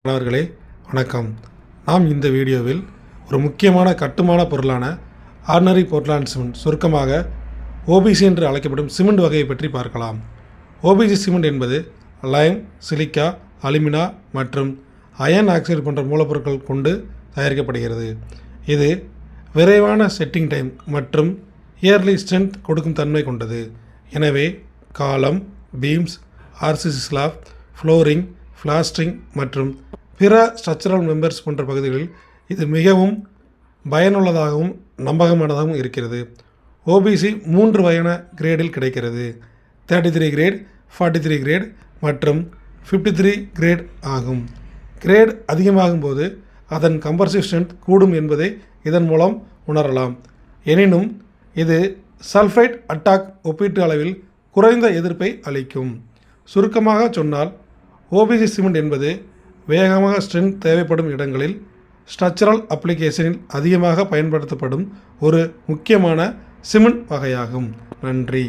மாணவர்களே வணக்கம். நாம் இந்த வீடியோவில் ஒரு முக்கியமான கட்டுமான பொருளான ஆர்டினரி போர்ட்லாண்ட் சிமெண்ட், சுருக்கமாக ஓபிசி என்று அழைக்கப்படும் சிமெண்ட் வகையை பற்றி பார்க்கலாம். ஓபிசி சிமெண்ட் என்பது லைம், சிலிக்கா, அலுமினா மற்றும் அயன் ஆக்சைடு போன்ற மூலப்பொருட்கள் கொண்டு தயாரிக்கப்படுகிறது. இது விரைவான செட்டிங் டைம் மற்றும் இயர்லி ஸ்ட்ரென்த் கொடுக்கும் தன்மை கொண்டது. எனவே காலம், beams, RCC slab, flooring, plastering மற்றும் பிற ஸ்ட்ரக்சரல் மெம்பர்ஸ் போன்ற பகுதிகளில் இது மிகவும் பயனுள்ளதாகவும் நம்பகமானதாகவும் இருக்கிறது. ஓபிசி 3 வகையான கிரேடில் கிடைக்கிறது. 33 கிரேட், 43 கிரேட் மற்றும் 53 கிரேட் ஆகும். கிரேட் அதிகமாகும் போது அதன் கம்ப்ரசிவ் ஸ்ட்ரென்த் கூடும் என்பதை இதன் மூலம் உணரலாம். எனினும் இது சல்ஃபைட் அட்டாக் ஒப்பீட்டு அளவில் குறைந்த எதிர்ப்பை அளிக்கும். சுருக்கமாக சொன்னால், ஓபிசி சிமெண்ட் என்பது வேகமாக ஸ்ட்ரென்த் தேவைப்படும் இடங்களில் ஸ்ட்ரக்சரல் அப்ளிகேஷனில் அதிகமாக பயன்படுத்தப்படும் ஒரு முக்கியமான சிமெண்ட் வகையாகும். நன்றி.